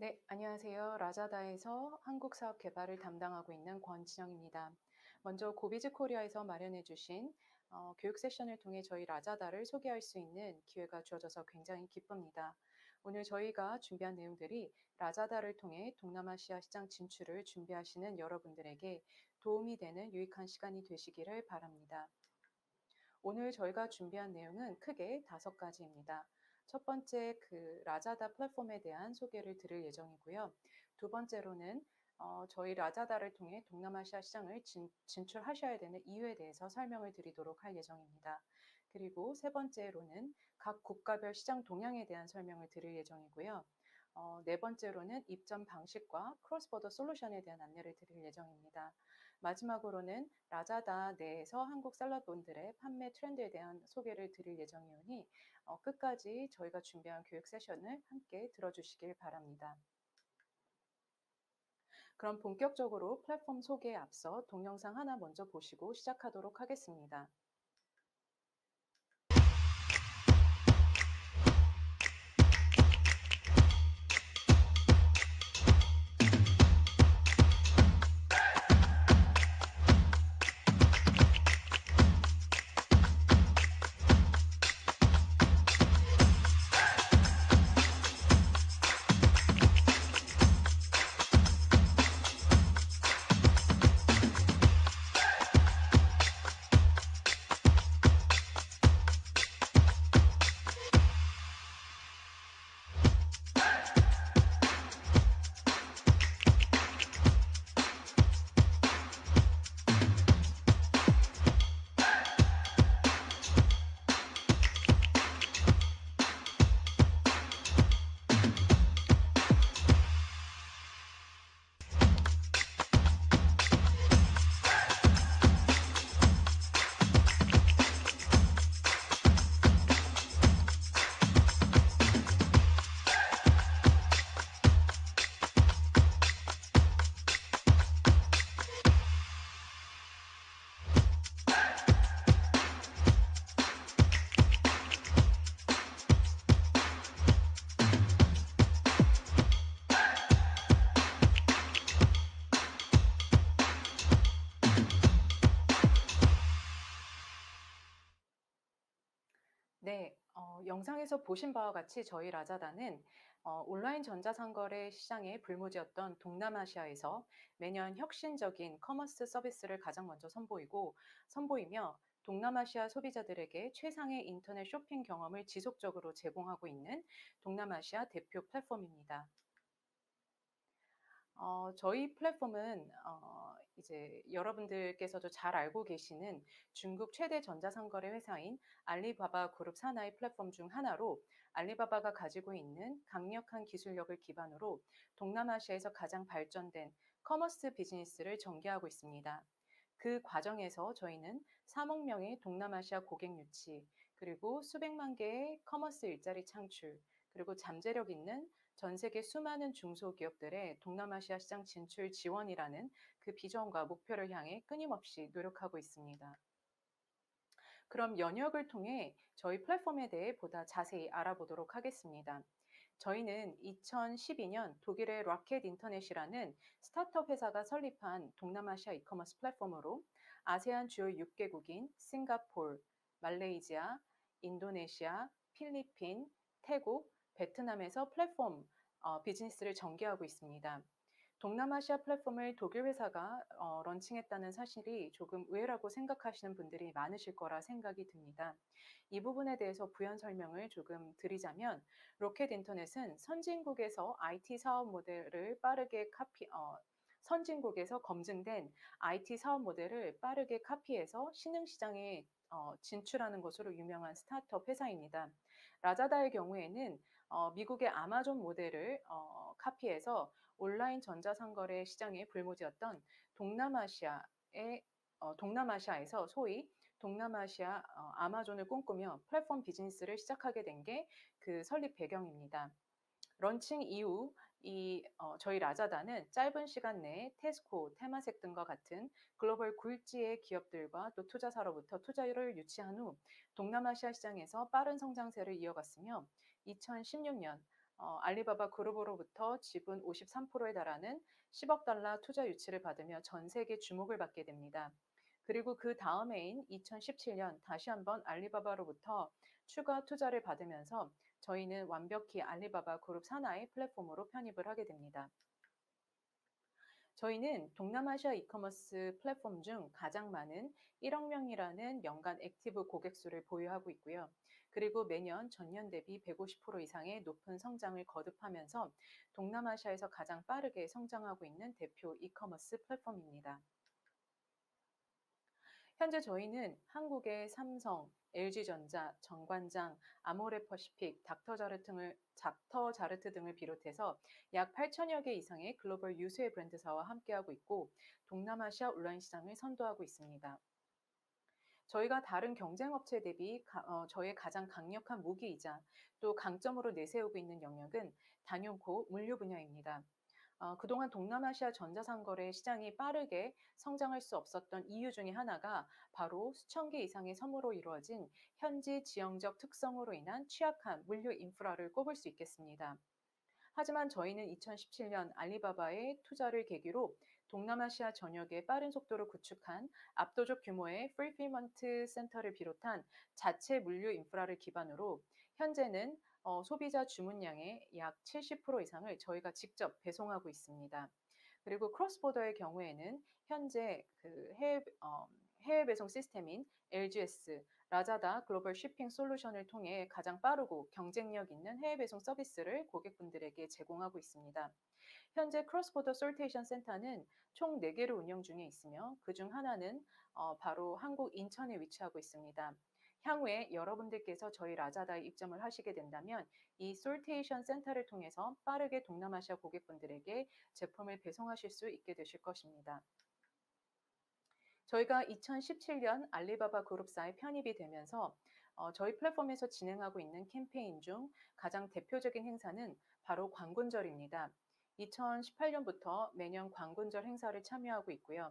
네, 안녕하세요. 라자다에서 한국 사업 개발을 담당하고 있는 권진영입니다. 먼저 고비즈 코리아에서 마련해 주신 교육 세션을 통해 저희 라자다를 소개할 수 있는 기회가 주어져서 굉장히 기쁩니다. 오늘 저희가 준비한 내용들이 라자다를 통해 동남아시아 시장 진출을 준비하시는 여러분들에게 도움이 되는 유익한 시간이 되시기를 바랍니다. 오늘 저희가 준비한 내용은 크게 5가지입니다. 첫 번째, 라자다 플랫폼에 대한 소개를 드릴 예정이고요. 두 번째로는 저희 라자다를 통해 동남아시아 시장을 진출하셔야 되는 이유에 대해서 설명을 드리도록 할 예정입니다. 그리고 세 번째로는 각 국가별 시장 동향에 대한 설명을 드릴 예정이고요. 네 번째로는 입점 방식과 크로스보더 솔루션에 대한 안내를 드릴 예정입니다. 마지막으로는 라자다 내에서 한국 셀러분들의 판매 트렌드에 대한 소개를 드릴 예정이오니 끝까지 저희가 준비한 교육 세션을 함께 들어주시길 바랍니다. 그럼 본격적으로 플랫폼 소개에 앞서 동영상 하나 먼저 보시고 시작하도록 하겠습니다. 네, 영상에서 보신 바와 같이 저희 라자다는 온라인 전자상거래 시장의 불모지였던 동남아시아에서 매년 혁신적인 커머스 서비스를 가장 먼저 선보이며 동남아시아 소비자들에게 최상의 인터넷 쇼핑 경험을 지속적으로 제공하고 있는 동남아시아 대표 플랫폼입니다. 저희 플랫폼은 이제 여러분들께서도 잘 알고 계시는 중국 최대 전자상거래 회사인 알리바바 그룹 산하의 플랫폼 중 하나로 알리바바가 가지고 있는 강력한 기술력을 기반으로 동남아시아에서 가장 발전된 커머스 비즈니스를 전개하고 있습니다. 그 과정에서 저희는 3억 명의 동남아시아 고객 유치, 그리고 수백만 개의 커머스 일자리 창출, 그리고 잠재력 있는 전 세계 수많은 중소기업들의 동남아시아 시장 진출 지원이라는 그 비전과 목표를 향해 끊임없이 노력하고 있습니다. 그럼 연역을 통해 저희 플랫폼에 대해 보다 자세히 알아보도록 하겠습니다. 저희는 2012년 독일의 로켓 인터넷이라는 스타트업 회사가 설립한 동남아시아 이커머스 플랫폼으로 아세안 주요 6개국인 싱가포르, 말레이시아, 인도네시아, 필리핀, 태국, 베트남에서 플랫폼 비즈니스를 전개하고 있습니다. 동남아시아 플랫폼을 독일 회사가 런칭했다는 사실이 조금 의외라고 생각하시는 분들이 많으실 거라 생각이 듭니다. 이 부분에 대해서 부연 설명을 조금 드리자면 로켓 인터넷은 선진국에서 IT 사업 모델을 선진국에서 검증된 IT 사업 모델을 빠르게 카피해서 신흥 시장에 진출하는 것으로 유명한 스타트업 회사입니다. 라자다의 경우에는 미국의 아마존 모델을 카피해서 온라인 전자상거래 시장의 불모지였던 동남아시아에서 소위 동남아시아 아마존을 꿈꾸며 플랫폼 비즈니스를 시작하게 된 게 그 설립 배경입니다. 런칭 이후 저희 라자다는 짧은 시간 내에 테스코, 테마색 등과 같은 글로벌 굴지의 기업들과 또 투자사로부터 투자를 유치한 후 동남아시아 시장에서 빠른 성장세를 이어갔으며 2016년 알리바바 그룹으로부터 지분 53%에 달하는 10억 달러 투자 유치를 받으며 전 세계 주목을 받게 됩니다. 그리고 그 다음 해인 2017년 다시 한번 알리바바로부터 추가 투자를 받으면서 저희는 완벽히 알리바바 그룹 산하의 플랫폼으로 편입을 하게 됩니다. 저희는 동남아시아 이커머스 플랫폼 중 가장 많은 1억 명이라는 연간 액티브 고객 수를 보유하고 있고요. 그리고 매년 전년 대비 150% 이상의 높은 성장을 거듭하면서 동남아시아에서 가장 빠르게 성장하고 있는 대표 이커머스 플랫폼입니다. 현재 저희는 한국의 삼성, LG전자, 정관장, 아모레퍼시픽, 닥터자르트 등을 비롯해서 약 8천여 개 이상의 글로벌 유수의 브랜드사와 함께하고 있고 동남아시아 온라인 시장을 선도하고 있습니다. 저희가 다른 경쟁 업체 대비 저희의 가장 강력한 무기이자 또 강점으로 내세우고 있는 영역은 단연코 물류 분야입니다. 그동안 동남아시아 전자상거래 시장이 빠르게 성장할 수 없었던 이유 중에 하나가 바로 수천 개 이상의 섬으로 이루어진 현지 지형적 특성으로 인한 취약한 물류 인프라를 꼽을 수 있겠습니다. 하지만 저희는 2017년 알리바바의 투자를 계기로 동남아시아 전역에 빠른 속도로 구축한 압도적 규모의 풀필먼트 센터를 비롯한 자체 물류 인프라를 기반으로 현재는 소비자 주문량의 약 70% 이상을 저희가 직접 배송하고 있습니다. 그리고 크로스보더의 경우에는 현재 해외 배송 시스템인 LGS, 라자다 글로벌 쉬핑 솔루션을 통해 가장 빠르고 경쟁력 있는 해외 배송 서비스를 고객분들에게 제공하고 있습니다. 현재 크로스보더 솔테이션 센터는 총 4개를 운영 중에 있으며 그중 하나는 바로 한국 인천에 위치하고 있습니다. 향후에 여러분들께서 저희 라자다에 입점을 하시게 된다면 이 솔테이션 센터를 통해서 빠르게 동남아시아 고객분들에게 제품을 배송하실 수 있게 되실 것입니다. 저희가 2017년 알리바바 그룹사에 편입이 되면서 저희 플랫폼에서 진행하고 있는 캠페인 중 가장 대표적인 행사는 바로 광군절입니다. 2018년부터 매년 광군절 행사를 참여하고 있고요.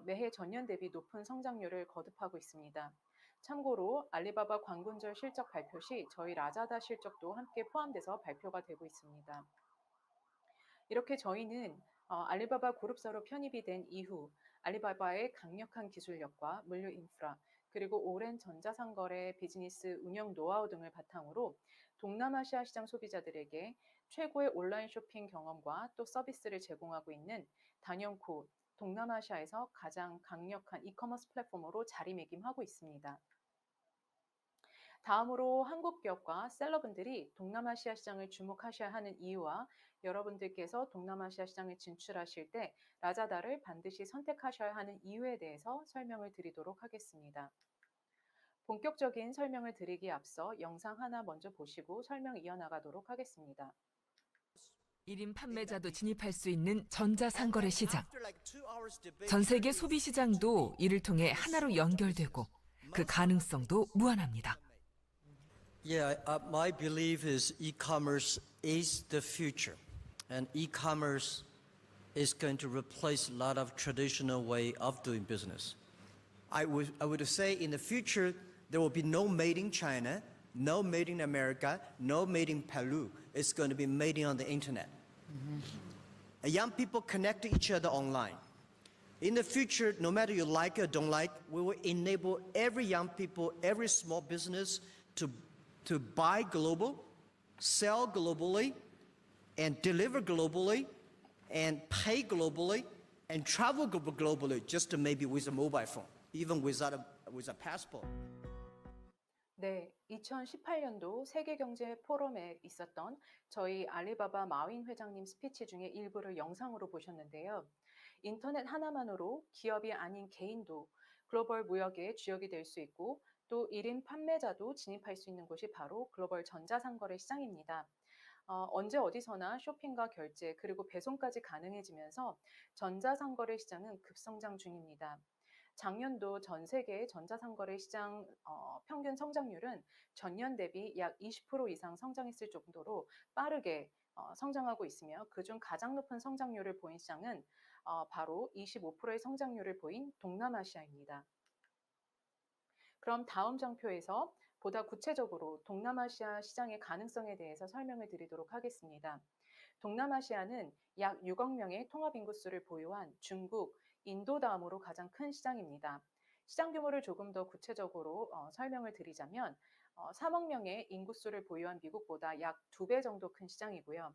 매해 전년 대비 높은 성장률을 거듭하고 있습니다. 참고로 알리바바 광군절 실적 발표 시 저희 라자다 실적도 함께 포함돼서 발표가 되고 있습니다. 이렇게 저희는 알리바바 그룹사로 편입이 된 이후 알리바바의 강력한 기술력과 물류 인프라, 그리고 오랜 전자상거래 비즈니스 운영 노하우 등을 바탕으로 동남아시아 시장 소비자들에게 최고의 온라인 쇼핑 경험과 또 서비스를 제공하고 있는 단연코 동남아시아에서 가장 강력한 이커머스 플랫폼으로 자리매김하고 있습니다. 다음으로 한국 기업과 셀러분들이 동남아시아 시장을 주목하셔야 하는 이유와 여러분들께서 동남아시아 시장에 진출하실 때 라자다를 반드시 선택하셔야 하는 이유에 대해서 설명을 드리도록 하겠습니다. 본격적인 설명을 드리기에 앞서 영상 하나 먼저 보시고 설명 이어나가도록 하겠습니다. 1인 판매자도 진입할 수 있는 전자상거래 시장. 전 세계 소비 시장도 이를 통해 하나로 연결되고 그 가능성도 무한합니다. Yeah, my belief is e-commerce is the future, and e-commerce is going to replace a lot of traditional way of doing business. I would say in the future there will be no made in China, no made in America, no made in Peru. It's going to be made on the internet. Young people connect to each other online. In the future, no matter you like it or don't like, we will enable every young people, every small business to buy global, sell globally, and deliver globally, and pay globally, and travel globally, just maybe with a mobile phone, even with a passport. 네, 2018년도 세계경제 포럼에 있었던 저희 알리바바 마윈 회장님 스피치 중에 일부를 영상으로 보셨는데요. 인터넷 하나만으로 기업이 아닌 개인도 글로벌 무역의 주역이 될 수 있고 또 1인 판매자도 진입할 수 있는 곳이 바로 글로벌 전자상거래 시장입니다. 언제 어디서나 쇼핑과 결제 그리고 배송까지 가능해지면서 전자상거래 시장은 급성장 중입니다. 작년도 전 세계 전자상거래 시장 평균 성장률은 전년 대비 약 20% 이상 성장했을 정도로 빠르게 성장하고 있으며 그중 가장 높은 성장률을 보인 시장은 바로 25%의 성장률을 보인 동남아시아입니다. 그럼 다음 장표에서 보다 구체적으로 동남아시아 시장의 가능성에 대해서 설명을 드리도록 하겠습니다. 동남아시아는 약 6억 명의 통합 인구수를 보유한 중국, 인도 다음으로 가장 큰 시장입니다. 시장 규모를 조금 더 구체적으로 설명을 드리자면 3억 명의 인구수를 보유한 미국보다 약 2배 정도 큰 시장이고요.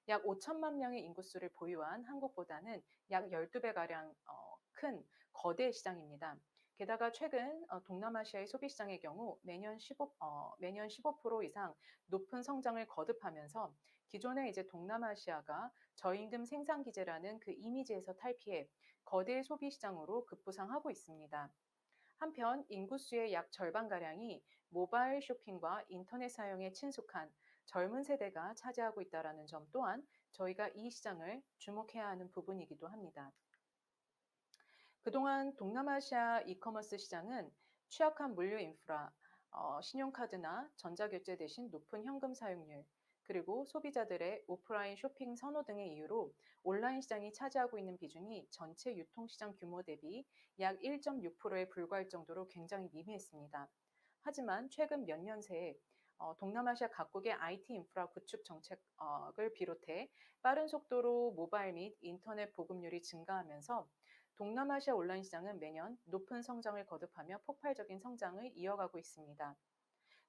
약 5천만 명의 인구수를 보유한 한국보다는 약 12배가량 큰 거대 시장입니다. 게다가 최근 동남아시아의 소비 시장의 경우 매년 15% 이상 높은 성장을 거듭하면서 기존에 이제 동남아시아가 저임금 생산 기제라는 그 이미지에서 탈피해 거대 소비 시장으로 급부상하고 있습니다. 한편 인구수의 약 절반가량이 모바일 쇼핑과 인터넷 사용에 친숙한 젊은 세대가 차지하고 있다는 점 또한 저희가 이 시장을 주목해야 하는 부분이기도 합니다. 그동안 동남아시아 이커머스 시장은 취약한 물류 인프라, 신용카드나 전자결제 대신 높은 현금 사용률, 그리고 소비자들의 오프라인 쇼핑 선호 등의 이유로 온라인 시장이 차지하고 있는 비중이 전체 유통시장 규모 대비 약 1.6%에 불과할 정도로 굉장히 미미했습니다. 하지만 최근 몇 년 새에 동남아시아 각국의 IT 인프라 구축 정책을 비롯해 빠른 속도로 모바일 및 인터넷 보급률이 증가하면서 동남아시아 온라인 시장은 매년 높은 성장을 거듭하며 폭발적인 성장을 이어가고 있습니다.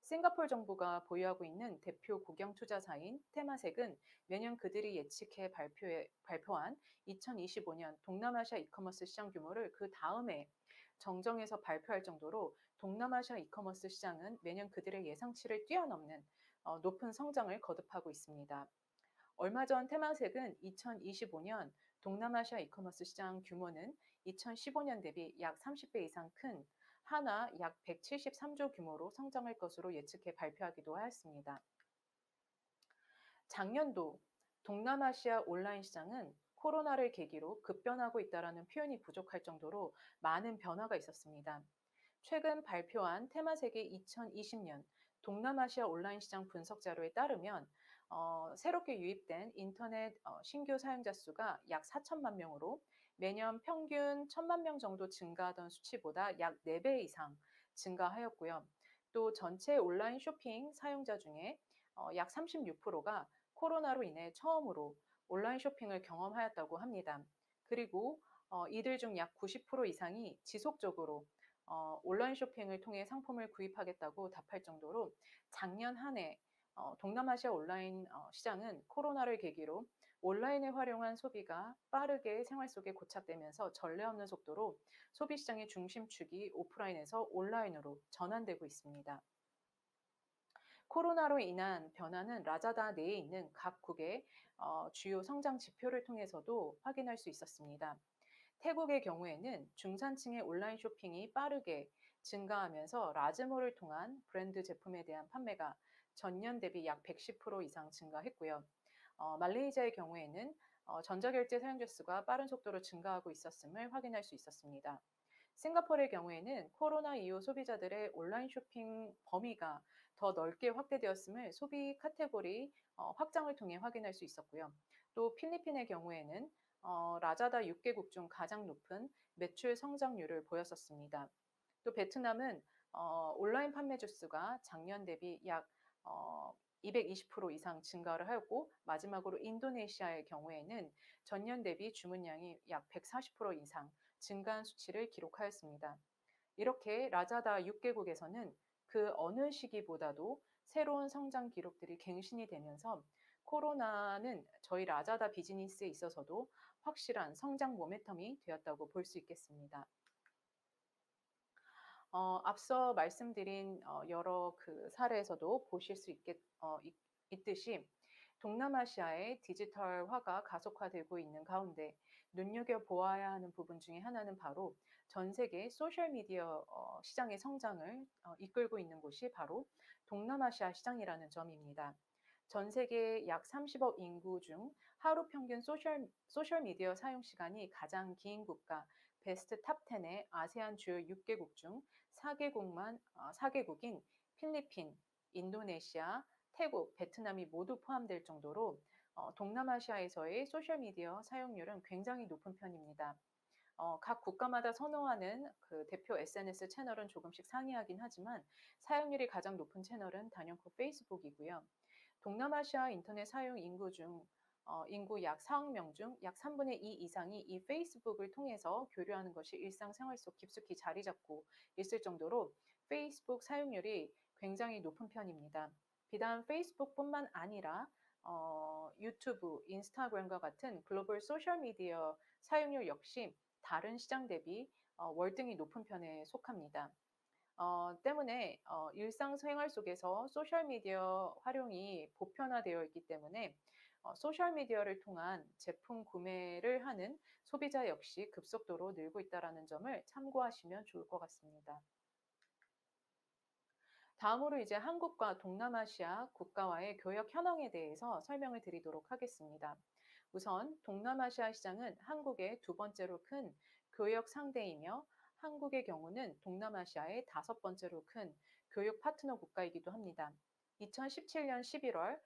싱가포르 정부가 보유하고 있는 대표 국영 투자사인 테마색은 매년 그들이 예측해 발표한 2025년 동남아시아 이커머스 시장 규모를 그 다음에 정정해서 발표할 정도로 동남아시아 이커머스 시장은 매년 그들의 예상치를 뛰어넘는 높은 성장을 거듭하고 있습니다. 얼마 전 테마색은 2025년 동남아시아 이커머스 시장 규모는 2015년 대비 약 30배 이상 큰 한화 약 173조 규모로 성장할 것으로 예측해 발표하기도 하였습니다. 작년도 동남아시아 온라인 시장은 코로나를 계기로 급변하고 있다는 표현이 부족할 정도로 많은 변화가 있었습니다. 최근 발표한 테마세계 2020년 동남아시아 온라인 시장 분석 자료에 따르면 새롭게 유입된 인터넷 신규 사용자 수가 약 4천만 명으로 매년 평균 1천만 명 정도 증가하던 수치보다 약 4배 이상 증가하였고요. 또 전체 온라인 쇼핑 사용자 중에 약 36%가 코로나로 인해 처음으로 온라인 쇼핑을 경험하였다고 합니다. 그리고 이들 중 약 90% 이상이 지속적으로 온라인 쇼핑을 통해 상품을 구입하겠다고 답할 정도로 작년 한 해 동남아시아 온라인 시장은 코로나를 계기로 온라인을 활용한 소비가 빠르게 생활 속에 고착되면서 전례 없는 속도로 소비 시장의 중심축이 오프라인에서 온라인으로 전환되고 있습니다. 코로나로 인한 변화는 라자다 내에 있는 각국의 주요 성장 지표를 통해서도 확인할 수 있었습니다. 태국의 경우에는 중산층의 온라인 쇼핑이 빠르게 증가하면서 라즈몰을 통한 브랜드 제품에 대한 판매가 전년 대비 약 110% 이상 증가했고요. 말레이시아의 경우에는 전자결제 사용자 수가 빠른 속도로 증가하고 있었음을 확인할 수 있었습니다. 싱가포르의 경우에는 코로나 이후 소비자들의 온라인 쇼핑 범위가 더 넓게 확대되었음을 소비 카테고리 확장을 통해 확인할 수 있었고요. 또 필리핀의 경우에는 라자다 6개국 중 가장 높은 매출 성장률을 보였었습니다. 또 베트남은 온라인 판매 주수가 작년 대비 약 220% 이상 증가를 하였고 마지막으로 인도네시아의 경우에는 전년 대비 주문량이 약 140% 이상 증가한 수치를 기록하였습니다. 이렇게 라자다 6개국에서는 그 어느 시기보다도 새로운 성장 기록들이 갱신이 되면서 코로나는 저희 라자다 비즈니스에 있어서도 확실한 성장 모멘텀이 되었다고 볼 수 있겠습니다. 앞서 말씀드린 여러 그 사례에서도 보실 수 있듯이 동남아시아의 디지털화가 가속화되고 있는 가운데 눈여겨보아야 하는 부분 중에 하나는 바로 전 세계 소셜미디어 시장의 성장을 이끌고 있는 곳이 바로 동남아시아 시장이라는 점입니다. 전 세계 약 30억 인구 중 하루 평균 소셜미디어 사용 시간이 가장 긴 국가 베스트 탑 10의 아세안 주요 6개국 중 4개국인 필리핀, 인도네시아, 태국, 베트남이 모두 포함될 정도로 동남아시아에서의 소셜미디어 사용률은 굉장히 높은 편입니다. 각 국가마다 선호하는 그 대표 SNS 채널은 조금씩 상이하긴 하지만 사용률이 가장 높은 채널은 단연코 페이스북이고요. 동남아시아 인터넷 사용 인구 중 인구 약 4억 명 중 약 3분의 2 이상이 이 페이스북을 통해서 교류하는 것이 일상생활 속 깊숙이 자리 잡고 있을 정도로 페이스북 사용률이 굉장히 높은 편입니다. 비단 페이스북뿐만 아니라 유튜브, 인스타그램과 같은 글로벌 소셜미디어 사용률 역시 다른 시장 대비 월등히 높은 편에 속합니다. 때문에 일상생활 속에서 소셜미디어 활용이 보편화되어 있기 때문에 소셜미디어를 통한 제품 구매를 하는 소비자 역시 급속도로 늘고 있다는 점을 참고하시면 좋을 것 같습니다. 다음으로 이제 한국과 동남아시아 국가와의 교역 현황에 대해서 설명을 드리도록 하겠습니다. 우선 동남아시아 시장은 한국의 두 번째로 큰 교역 상대이며 한국의 경우는 동남아시아의 다섯 번째로 큰 교육 파트너 국가이기도 합니다. 2017년 11월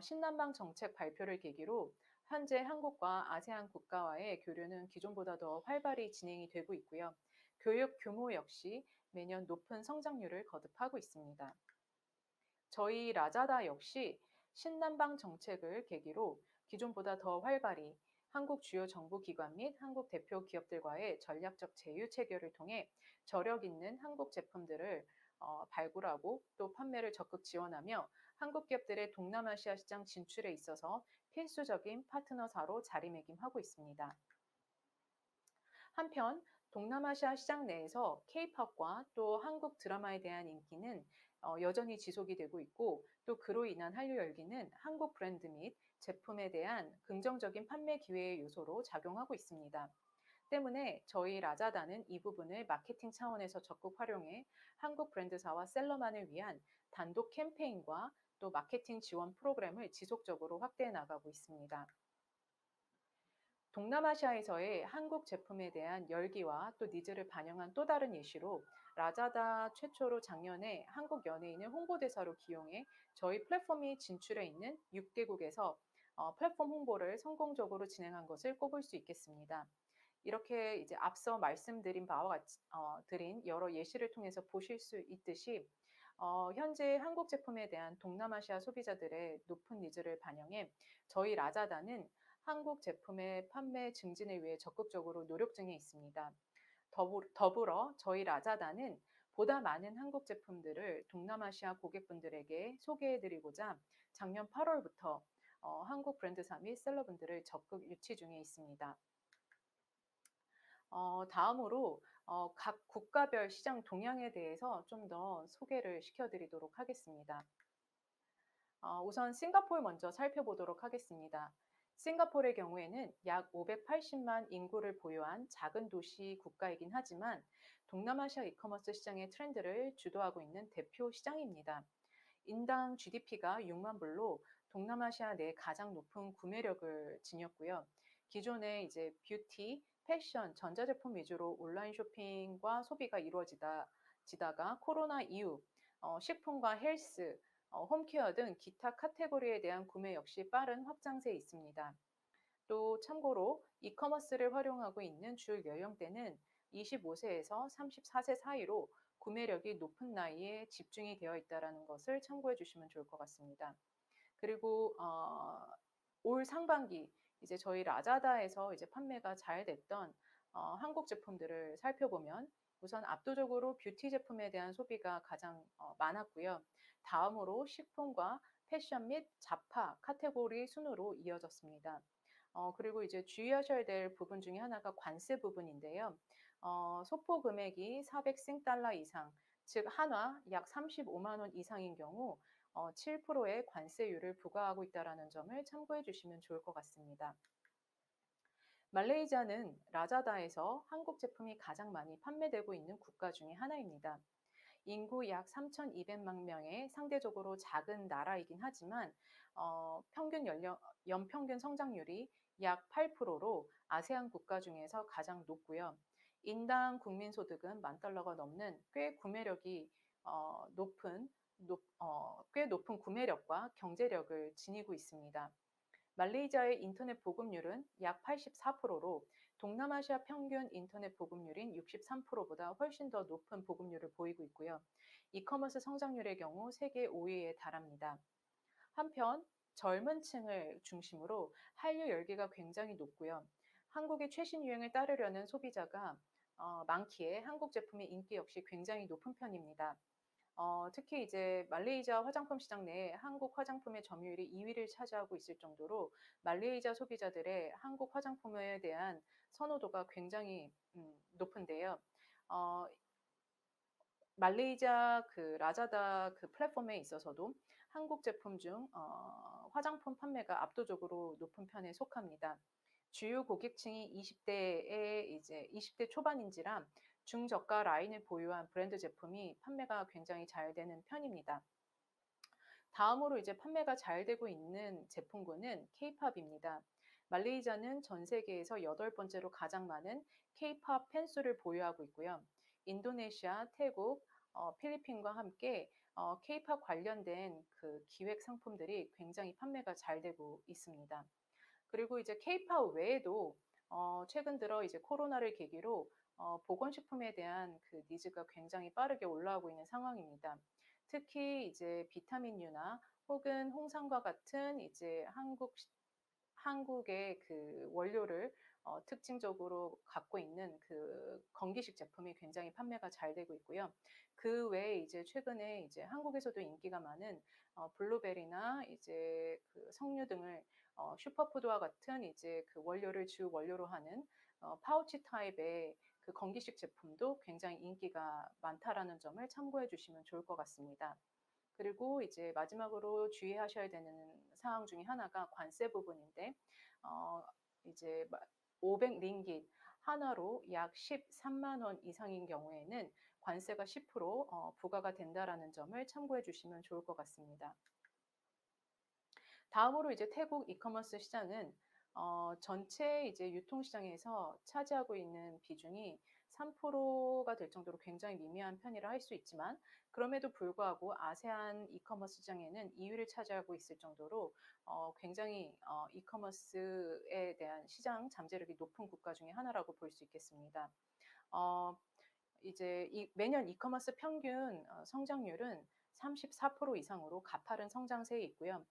신남방 정책 발표를 계기로 현재 한국과 아세안 국가와의 교류는 기존보다 더 활발히 진행이 되고 있고요. 교육 규모 역시 매년 높은 성장률을 거듭하고 있습니다. 저희 라자다 역시 신남방 정책을 계기로 기존보다 더 활발히 한국 주요 정부기관 및 한국 대표 기업들과의 전략적 제휴 체결을 통해 저력 있는 한국 제품들을 발굴하고 또 판매를 적극 지원하며 한국 기업들의 동남아시아 시장 진출에 있어서 필수적인 파트너사로 자리매김하고 있습니다. 한편 동남아시아 시장 내에서 K-팝과 또 한국 드라마에 대한 인기는 여전히 지속이 되고 있고 또 그로 인한 한류 열기는 한국 브랜드 및 제품에 대한 긍정적인 판매 기회의 요소로 작용하고 있습니다. 때문에 저희 라자다는 이 부분을 마케팅 차원에서 적극 활용해 한국 브랜드사와 셀러만을 위한 단독 캠페인과 또 마케팅 지원 프로그램을 지속적으로 확대해 나가고 있습니다. 동남아시아에서의 한국 제품에 대한 열기와 또 니즈를 반영한 또 다른 예시로 라자다 최초로 작년에 한국 연예인을 홍보대사로 기용해 저희 플랫폼이 진출해 있는 6개국에서 플랫폼 홍보를 성공적으로 진행한 것을 꼽을 수 있겠습니다. 이렇게 이제 앞서 말씀드린 바와 같이 드린 여러 예시를 통해서 보실 수 있듯이 현재 한국 제품에 대한 동남아시아 소비자들의 높은 니즈를 반영해 저희 라자다는 한국 제품의 판매 증진을 위해 적극적으로 노력 중에 있습니다. 더불어 저희 라자다는 보다 많은 한국 제품들을 동남아시아 고객분들에게 소개해드리고자 작년 8월부터 한국 브랜드사 및 셀러분들을 적극 유치 중에 있습니다. 다음으로 각 국가별 시장 동향에 대해서 좀 더 소개를 시켜드리도록 하겠습니다. 우선 싱가포르 먼저 살펴보도록 하겠습니다. 싱가포르의 경우에는 약 580만 인구를 보유한 작은 도시 국가이긴 하지만 동남아시아 이커머스 시장의 트렌드를 주도하고 있는 대표 시장입니다. 인당 GDP가 6만 불로 동남아시아 내 가장 높은 구매력을 지녔고요. 기존에 이제 뷰티, 패션, 전자제품 위주로 온라인 쇼핑과 소비가 이루어지다가 코로나 이후 식품과 헬스, 홈케어 등 기타 카테고리에 대한 구매 역시 빠른 확장세에 있습니다. 또 참고로 이커머스를 활용하고 있는 주 연령대는 25세에서 34세 사이로 구매력이 높은 나이에 집중이 되어 있다는 것을 참고해 주시면 좋을 것 같습니다. 그리고 올 상반기 이제 저희 라자다에서 이제 판매가 잘 됐던 한국 제품들을 살펴보면 우선 압도적으로 뷰티 제품에 대한 소비가 가장 많았고요. 다음으로 식품과 패션 및 잡화 카테고리 순으로 이어졌습니다. 그리고 이제 주의하셔야 될 부분 중에 하나가 관세 부분인데요. 소포 금액이 400싱달러 이상, 즉 한화 약 35만 원 이상인 경우 7%의 관세율을 부과하고 있다는 점을 참고해 주시면 좋을 것 같습니다. 말레이시아는 라자다에서 한국 제품이 가장 많이 판매되고 있는 국가 중에 하나입니다. 인구 약 3,200만 명의 상대적으로 작은 나라이긴 하지만 연평균 성장률이 약 8%로 아세안 국가 중에서 가장 높고요. 인당 국민소득은 $10,000가 넘는 꽤 구매력이 꽤 높은 구매력과 경제력을 지니고 있습니다. 말레이시아의 인터넷 보급률은 약 84%로 동남아시아 평균 인터넷 보급률인 63%보다 훨씬 더 높은 보급률을 보이고 있고요. 이커머스 성장률의 경우 세계 5위에 달합니다. 한편 젊은 층을 중심으로 한류 열기가 굉장히 높고요. 한국의 최신 유행을 따르려는 소비자가 많기에 한국 제품의 인기 역시 굉장히 높은 편입니다. 특히 이제 말레이시아 화장품 시장 내에 한국 화장품의 점유율이 2위를 차지하고 있을 정도로 말레이시아 소비자들의 한국 화장품에 대한 선호도가 굉장히 높은데요. 어, 말레이시아 그 라자다 그 플랫폼에 있어서도 한국 제품 중 화장품 판매가 압도적으로 높은 편에 속합니다. 주요 고객층이 20대에 이제 20대 초반인지라 중저가 라인을 보유한 브랜드 제품이 판매가 굉장히 잘 되는 편입니다. 다음으로 이제 판매가 잘 되고 있는 제품군은 K-팝입니다. 말레이시아는 전 세계에서 8번째로 가장 많은 K-팝 팬수를 보유하고 있고요. 인도네시아, 태국, 필리핀과 함께 K-팝 관련된 그 기획 상품들이 굉장히 판매가 잘 되고 있습니다. 그리고 이제 K-팝 외에도 최근 들어 이제 코로나를 계기로 보건식품에 대한 그 니즈가 굉장히 빠르게 올라오고 있는 상황입니다. 특히 이제 비타민유나 혹은 홍삼과 같은 이제 한국의 그 원료를 특징적으로 갖고 있는 그 건기식 제품이 굉장히 판매가 잘 되고 있고요. 그 외에 이제 최근에 이제 한국에서도 인기가 많은 블루베리나 이제 그 석류 등을 슈퍼푸드와 같은 이제 그 원료를 주 원료로 하는 파우치 타입의 그 건기식 제품도 굉장히 인기가 많다라는 점을 참고해 주시면 좋을 것 같습니다. 그리고 이제 마지막으로 주의하셔야 되는 사항 중에 하나가 관세 부분인데, 이제 500링깃 하나로 약 13만 원 이상인 경우에는 관세가 10% 부과가 된다라는 점을 참고해 주시면 좋을 것 같습니다. 다음으로 이제 태국 이커머스 시장은 전체 이제 유통시장에서 차지하고 있는 비중이 3%가 될 정도로 굉장히 미미한 편이라 할 수 있지만 그럼에도 불구하고 아세안 이커머스 시장에는 2위를 차지하고 있을 정도로 굉장히 이커머스에 대한 시장 잠재력이 높은 국가 중에 하나라고 볼 수 있겠습니다. 어, 이제 매년 이커머스 평균 성장률은 34% 이상으로 가파른 성장세에 있고요.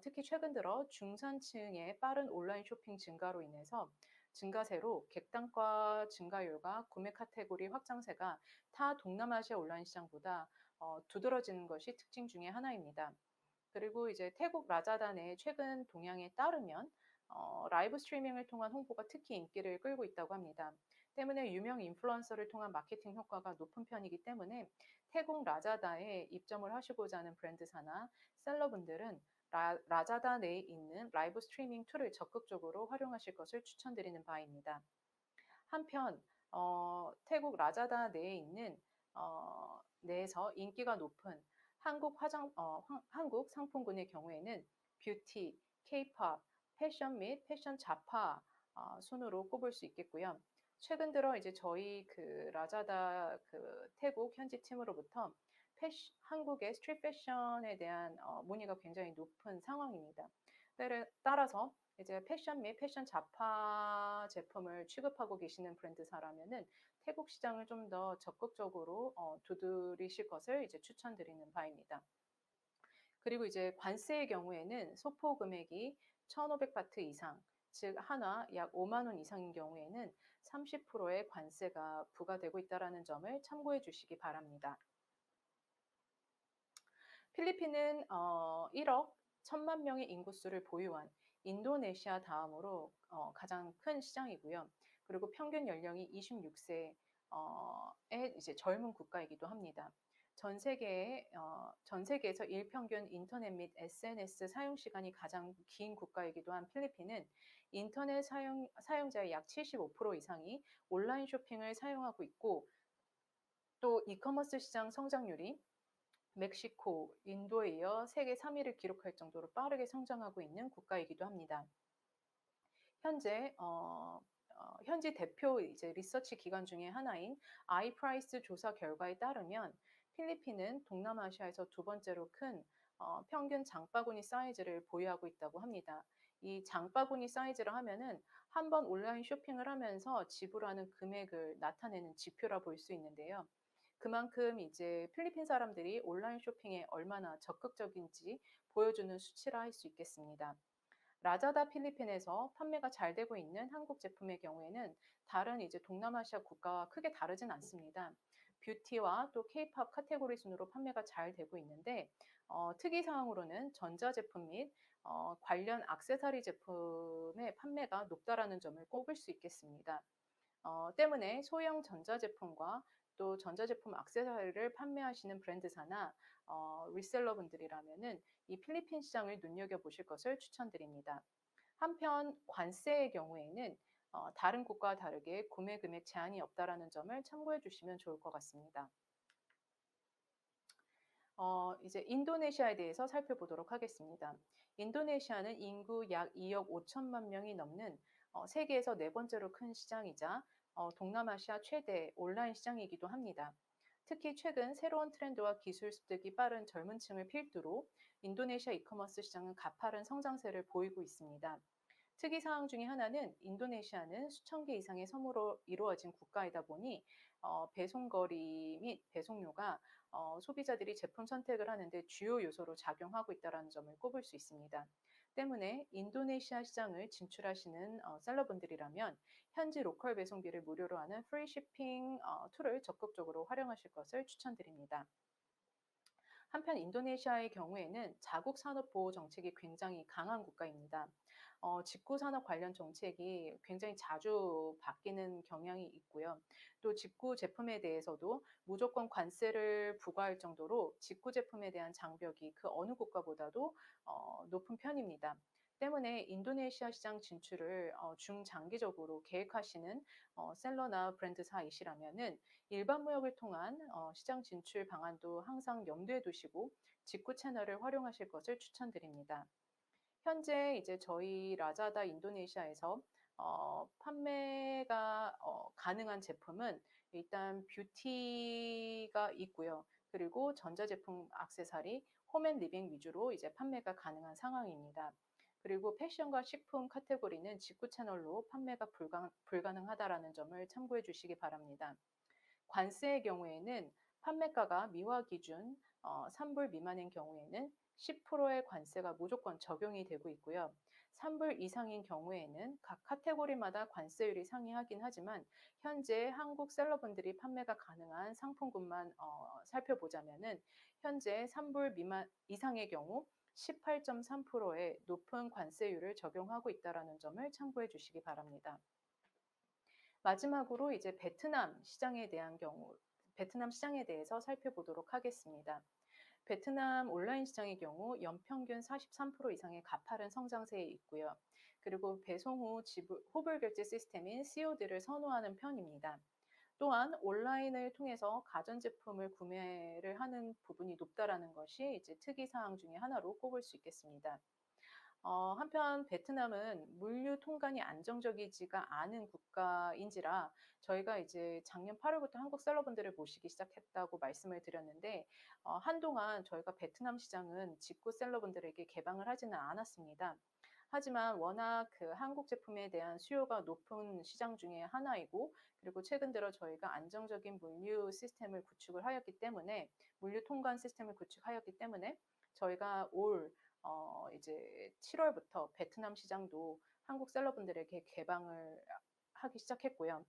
특히 최근 들어 중산층의 빠른 온라인 쇼핑 증가로 인해서 증가세로 객단가 증가율과 구매 카테고리 확장세가 타 동남아시아 온라인 시장보다 두드러지는 것이 특징 중의 하나입니다. 그리고 이제 태국 라자단의 최근 동향에 따르면 라이브 스트리밍을 통한 홍보가 특히 인기를 끌고 있다고 합니다. 때문에 유명 인플루언서를 통한 마케팅 효과가 높은 편이기 때문에 태국 라자다에 입점을 하시고자 하는 브랜드사나 셀러분들은 라자다 내에 있는 라이브 스트리밍 툴을 적극적으로 활용하실 것을 추천드리는 바입니다. 한편 태국 라자다 내에 있는 내에서 인기가 높은 한국 상품군의 경우에는 뷰티, 케이팝, 패션 및 패션 잡화 순으로 꼽을 수 있겠고요. 최근 들어 이제 저희 그 라자다 그 태국 현지 팀으로부터 한국의 스트릿 패션에 대한 문의가 굉장히 높은 상황입니다. 따라서 이제 패션 및 패션 잡화 제품을 취급하고 계시는 브랜드사라면은 태국 시장을 좀 더 적극적으로 두드리실 것을 이제 추천드리는 바입니다. 그리고 이제 관세의 경우에는 소포 금액이 1,500바트 이상, 즉 한화 약 5만 원 이상인 경우에는 30%의 관세가 부과되고 있다는 점을 참고해 주시기 바랍니다. 필리핀은 1억 1천만 명의 인구수를 보유한 인도네시아 다음으로 가장 큰 시장이고요. 그리고 평균 연령이 26세의 이제 젊은 국가이기도 합니다. 전 세계에서 일평균 인터넷 및 SNS 사용 시간이 가장 긴 국가이기도 한 필리핀은 인터넷 사용자의 약 75% 이상이 온라인 쇼핑을 사용하고 있고 또 이커머스 시장 성장률이 멕시코, 인도에 이어 세계 3위를 기록할 정도로 빠르게 성장하고 있는 국가이기도 합니다. 현지 대표 이제 리서치 기관 중에 하나인 아이프라이스 조사 결과에 따르면 필리핀은 동남아시아에서 두 번째로 큰 평균 장바구니 사이즈를 보유하고 있다고 합니다. 이 장바구니 사이즈를 하면은 한번 온라인 쇼핑을 하면서 지불하는 금액을 나타내는 지표라 볼 수 있는데요. 그만큼 이제 필리핀 사람들이 온라인 쇼핑에 얼마나 적극적인지 보여주는 수치라 할 수 있겠습니다. 라자다 필리핀에서 판매가 잘 되고 있는 한국 제품의 경우에는 다른 이제 동남아시아 국가와 크게 다르진 않습니다. 뷰티와 또 케이팝 카테고리 순으로 판매가 잘 되고 있는데 특이사항으로는 전자제품 및 관련 액세서리 제품의 판매가 높다라는 점을 꼽을 수 있겠습니다. 때문에 소형 전자제품과 또 전자제품 액세서리를 판매하시는 브랜드사나 리셀러분들이라면은 이 필리핀 시장을 눈여겨보실 것을 추천드립니다. 한편 관세의 경우에는 다른 국가와 다르게 구매 금액 제한이 없다라는 점을 참고해 주시면 좋을 것 같습니다. 이제 인도네시아에 대해서 살펴보도록 하겠습니다. 인도네시아는 인구 약 2억 5천만 명이 넘는 세계에서 네 번째로 큰 시장이자 동남아시아 최대 온라인 시장이기도 합니다. 특히 최근 새로운 트렌드와 기술 습득이 빠른 젊은 층을 필두로 인도네시아 이커머스 시장은 가파른 성장세를 보이고 있습니다. 특이사항 중에 하나는 인도네시아는 수천 개 이상의 섬으로 이루어진 국가이다 보니 배송거리 및 배송료가 소비자들이 제품 선택을 하는데 주요 요소로 작용하고 있다는 점을 꼽을 수 있습니다. 때문에 인도네시아 시장을 진출하시는 셀러분들이라면 현지 로컬 배송비를 무료로 하는 프리 shipping 툴을 적극적으로 활용하실 것을 추천드립니다. 한편 인도네시아의 경우에는 자국 산업 보호 정책이 굉장히 강한 국가입니다. 직구 산업 관련 정책이 굉장히 자주 바뀌는 경향이 있고요. 또 직구 제품에 대해서도 무조건 관세를 부과할 정도로 직구 제품에 대한 장벽이 그 어느 국가보다도 높은 편입니다. 때문에 인도네시아 시장 진출을 중장기적으로 계획하시는 셀러나 브랜드사이시라면은 일반 무역을 통한 시장 진출 방안도 항상 염두에 두시고 직구 채널을 활용하실 것을 추천드립니다. 현재 이제 저희 라자다 인도네시아에서 판매가 가능한 제품은 일단 뷰티가 있고요. 그리고 전자제품, 액세서리, 홈앤 리빙 위주로 이제 판매가 가능한 상황입니다. 그리고 패션과 식품 카테고리는 직구 채널로 판매가 불가능하다라는 점을 참고해 주시기 바랍니다. 관세의 경우에는 판매가가 미화 기준 3불 미만인 경우에는 10%의 관세가 무조건 적용이 되고 있고요. 3불 이상인 경우에는 각 카테고리마다 관세율이 상이하긴 하지만 현재 한국 셀러분들이 판매가 가능한 상품군만 살펴보자면은 현재 3불 미만 이상의 경우 18.3%의 높은 관세율을 적용하고 있다는 점을 참고해 주시기 바랍니다. 마지막으로 이제 베트남 시장에 대해서 살펴보도록 하겠습니다. 베트남 온라인 시장의 경우 연평균 43% 이상의 가파른 성장세에 있고요. 그리고 배송 후 호불 결제 시스템인 COD를 선호하는 편입니다. 또한 온라인을 통해서 가전제품을 구매를 하는 부분이 높다라는 것이 이제 특이사항 중에 하나로 꼽을 수 있겠습니다. 한편 베트남은 물류 통관이 안정적이지가 않은 국가인지라 저희가 이제 작년 8월부터 한국 셀러분들을 모시기 시작했다고 말씀을 드렸는데 한동안 저희가 베트남 시장은 직구 셀러분들에게 개방을 하지는 않았습니다. 하지만 워낙 그 한국 제품에 대한 수요가 높은 시장 중에 하나이고 그리고 최근 들어 저희가 안정적인 물류 시스템을 구축을 하였기 때문에 물류 통관 시스템을 구축하였기 때문에 저희가 올 이제 7월부터 베트남 시장도 한국 셀러분들에게 개방을 하기 시작했고요.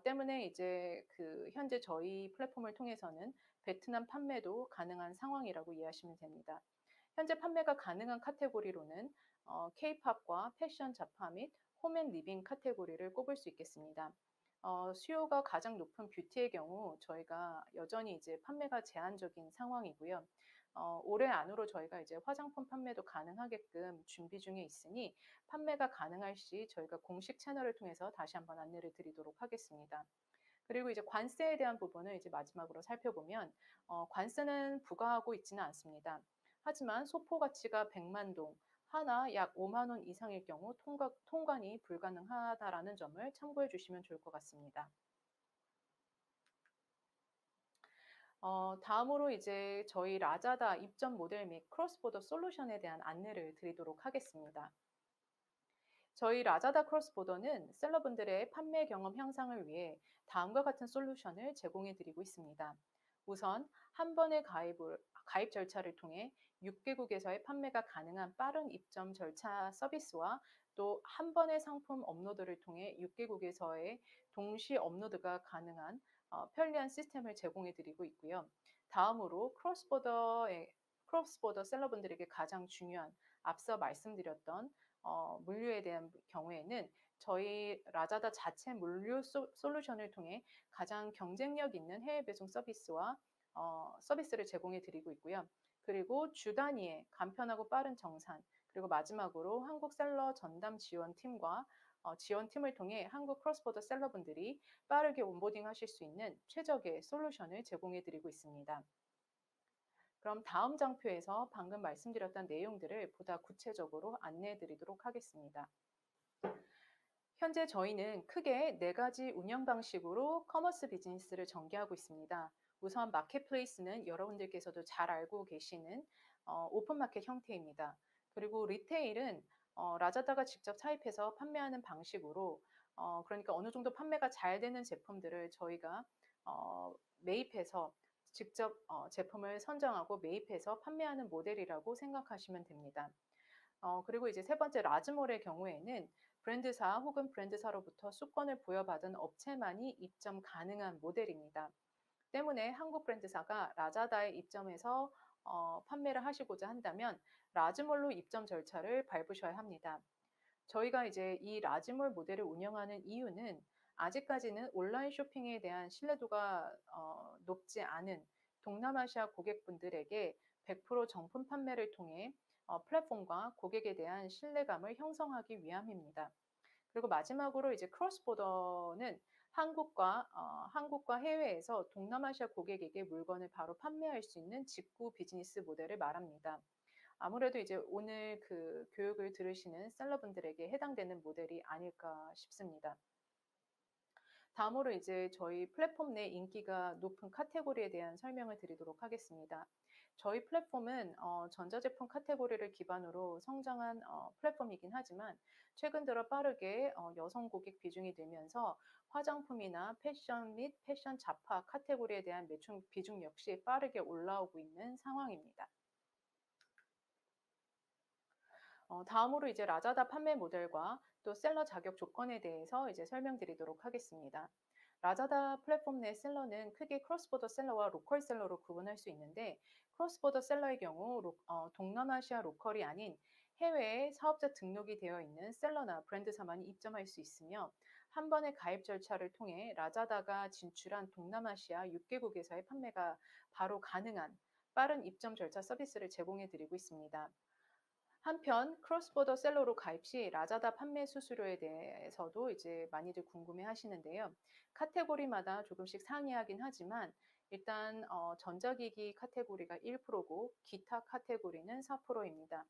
때문에 이제 그 현재 저희 플랫폼을 통해서는 베트남 판매도 가능한 상황이라고 이해하시면 됩니다. 현재 판매가 가능한 카테고리로는 K-팝과 패션 잡화 및 홈앤 리빙 카테고리를 꼽을 수 있겠습니다. 수요가 가장 높은 뷰티의 경우 저희가 여전히 이제 판매가 제한적인 상황이고요. 올해 안으로 저희가 이제 화장품 판매도 가능하게끔 준비 중에 있으니 판매가 가능할 시 저희가 공식 채널을 통해서 다시 한번 안내를 드리도록 하겠습니다. 그리고 이제 관세에 대한 부분을 이제 마지막으로 살펴보면 관세는 부과하고 있지는 않습니다. 하지만 소포 가치가 100만 동, 하나 약 5만 원 이상일 경우 통관이 불가능하다라는 점을 참고해 주시면 좋을 것 같습니다. 다음으로 이제 저희 라자다 입점 모델 및 크로스보더 솔루션에 대한 안내를 드리도록 하겠습니다. 저희 라자다 크로스보더는 셀러분들의 판매 경험 향상을 위해 다음과 같은 솔루션을 제공해 드리고 있습니다. 우선 한 번의 가입 절차를 통해 6개국에서의 판매가 가능한 빠른 입점 절차 서비스와 또 한 번의 상품 업로드를 통해 6개국에서의 동시 업로드가 가능한 편리한 시스템을 제공해 드리고 있고요. 다음으로 크로스보더 셀러분들에게 가장 중요한 앞서 말씀드렸던 물류에 대한 경우에는 저희 라자다 자체 물류 솔루션을 통해 가장 경쟁력 있는 해외 배송 서비스와 서비스를 제공해 드리고 있고요. 그리고 주 단위의 간편하고 빠른 정산, 그리고 마지막으로 한국 셀러 전담 지원팀과 지원팀을 통해 한국 크로스보더 셀러분들이 빠르게 온보딩 하실 수 있는 최적의 솔루션을 제공해 드리고 있습니다. 그럼 다음 장표에서 방금 말씀드렸던 내용들을 보다 구체적으로 안내해 드리도록 하겠습니다. 현재 저희는 크게 4가지 운영 방식으로 커머스 비즈니스를 전개하고 있습니다. 우선 마켓플레이스는 여러분들께서도 잘 알고 계시는 오픈마켓 형태입니다. 그리고 리테일은 라자다가 직접 차입해서 판매하는 방식으로 그러니까 어느 정도 판매가 잘 되는 제품들을 저희가 매입해서 직접 제품을 선정하고 매입해서 판매하는 모델이라고 생각하시면 됩니다. 그리고 이제 세 번째 라즈몰의 경우에는 브랜드사 혹은 브랜드사로부터 수권을 부여받은 업체만이 입점 가능한 모델입니다. 때문에 한국 브랜드사가 라자다에 입점해서 판매를 하시고자 한다면 라즈몰로 입점 절차를 밟으셔야 합니다. 저희가 이제 이 라지몰 모델을 운영하는 이유는 아직까지는 온라인 쇼핑에 대한 신뢰도가 높지 않은 동남아시아 고객분들에게 100% 정품 판매를 통해 플랫폼과 고객에 대한 신뢰감을 형성하기 위함입니다. 그리고 마지막으로 이제 크로스보더는 한국과 해외에서 동남아시아 고객에게 물건을 바로 판매할 수 있는 직구 비즈니스 모델을 말합니다. 아무래도 이제 오늘 그 교육을 들으시는 셀러분들에게 해당되는 모델이 아닐까 싶습니다. 다음으로 이제 저희 플랫폼 내 인기가 높은 카테고리에 대한 설명을 드리도록 하겠습니다. 저희 플랫폼은 전자제품 카테고리를 기반으로 성장한 플랫폼이긴 하지만 최근 들어 빠르게 여성 고객 비중이 늘면서 화장품이나 패션 및 패션 잡화 카테고리에 대한 매출 비중 역시 빠르게 올라오고 있는 상황입니다. 다음으로 이제 라자다 판매 모델과 또 셀러 자격 조건에 대해서 이제 설명드리도록 하겠습니다. 라자다 플랫폼 내 셀러는 크게 크로스보더 셀러와 로컬 셀러로 구분할 수 있는데 크로스보더 셀러의 경우 동남아시아 로컬이 아닌 해외에 사업자 등록이 되어 있는 셀러나 브랜드사만이 입점할 수 있으며 한 번의 가입 절차를 통해 라자다가 진출한 동남아시아 6개국에서의 판매가 바로 가능한 빠른 입점 절차 서비스를 제공해 드리고 있습니다. 한편 크로스보더 셀러로 가입 시 라자다 판매 수수료에 대해서도 이제 많이들 궁금해 하시는데요. 카테고리마다 조금씩 상이하긴 하지만 일단 전자기기 카테고리가 1%고 기타 카테고리는 4%입니다.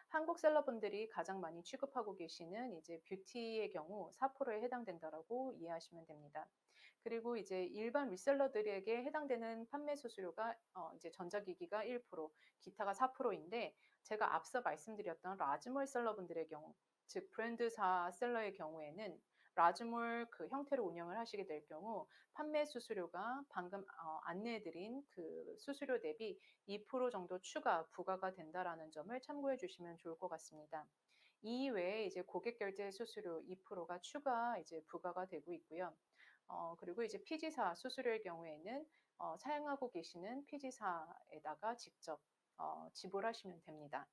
한국 셀러분들이 가장 많이 취급하고 계시는 이제 뷰티의 경우 4%에 해당된다라고 이해하시면 됩니다. 그리고 이제 일반 리셀러들에게 해당되는 판매 수수료가 이제 전자기기가 1%, 기타가 4%인데 제가 앞서 말씀드렸던 라즈몰 셀러분들의 경우, 즉 브랜드사 셀러의 경우에는 라즈몰 그 형태로 운영을 하시게 될 경우 판매 수수료가 방금 안내해드린 그 수수료 대비 2% 정도 추가 부과가 된다라는 점을 참고해 주시면 좋을 것 같습니다. 이외에 이제 고객 결제 수수료 2%가 추가 이제 부과가 되고 있고요. 그리고 이제 피지사 수수료의 경우에는 사용하고 계시는 피지사에다가 직접 지불하시면 됩니다.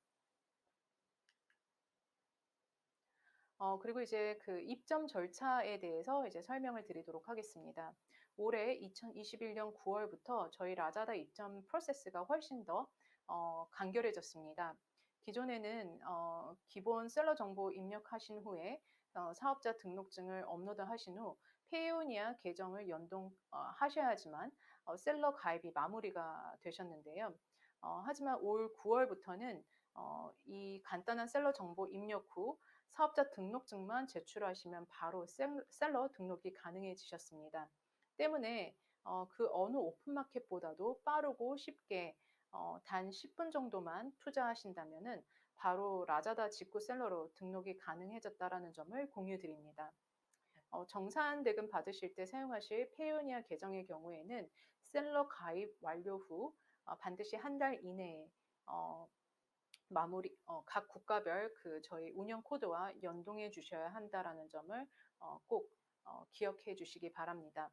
그리고 이제 그 입점 절차에 대해서 이제 설명을 드리도록 하겠습니다. 올해 2021년 9월부터 저희 라자다 입점 프로세스가 훨씬 더 간결해졌습니다. 기존에는 기본 셀러 정보 입력하신 후에 사업자 등록증을 업로드하신 후 페이오니아 계정을 연동하셔야지만 셀러 가입이 마무리가 되셨는데요. 하지만 올 9월부터는 이 간단한 셀러 정보 입력 후 사업자 등록증만 제출하시면 바로 셀러 등록이 가능해지셨습니다. 때문에 그 어느 오픈마켓보다도 빠르고 쉽게 단 10분 정도만 투자하신다면은 바로 라자다 직구 셀러로 등록이 가능해졌다라는 점을 공유드립니다. 정산 대금 받으실 때 사용하실 페이오니아 계정의 경우에는 셀러 가입 완료 후 반드시 한 달 이내에 각 국가별 저희 운영 코드와 연동해 주셔야 한다라는 점을 꼭 기억해 주시기 바랍니다.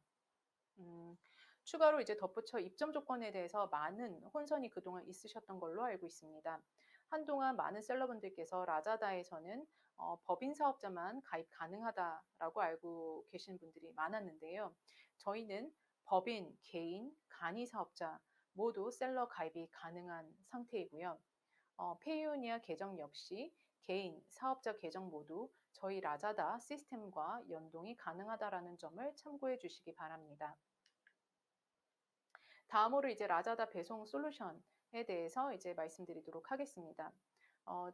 추가로 이제 덧붙여 입점 조건에 대해서 많은 혼선이 그동안 있으셨던 걸로 알고 있습니다. 한동안 많은 셀러분들께서 라자다에서는 법인 사업자만 가입 가능하다라고 알고 계신 분들이 많았는데요. 저희는 법인, 개인, 간이 사업자 모두 셀러 가입이 가능한 상태이고요. 페이오니아 계정 역시 개인, 사업자 계정 모두 저희 라자다 시스템과 연동이 가능하다라는 점을 참고해 주시기 바랍니다. 다음으로 이제 라자다 배송 솔루션에 대해서 이제 말씀드리도록 하겠습니다.